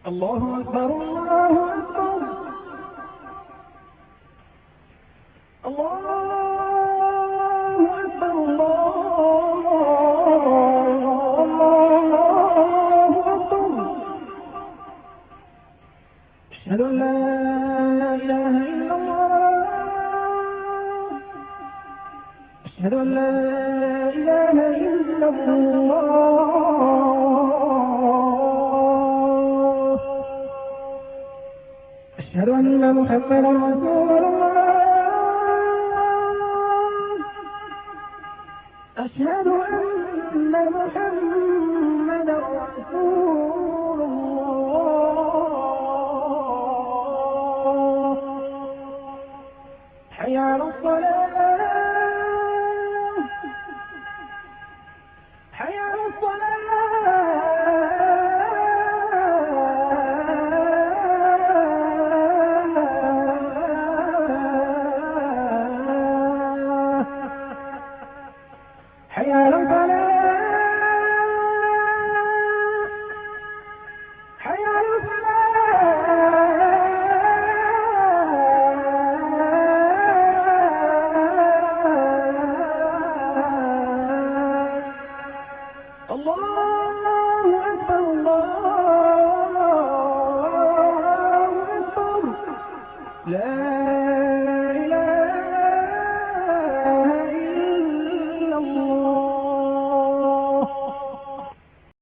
الله أكبر الله أكبر الله أكبر الله أكبر. أشهد أن لا إله إلا الله أشهد أن لا إله إلا الله أشهد أن محمدا رسول الله أشهد أن محمدا رسول الله. حي على الصلاة حي على الصلاة حي على الفلاح.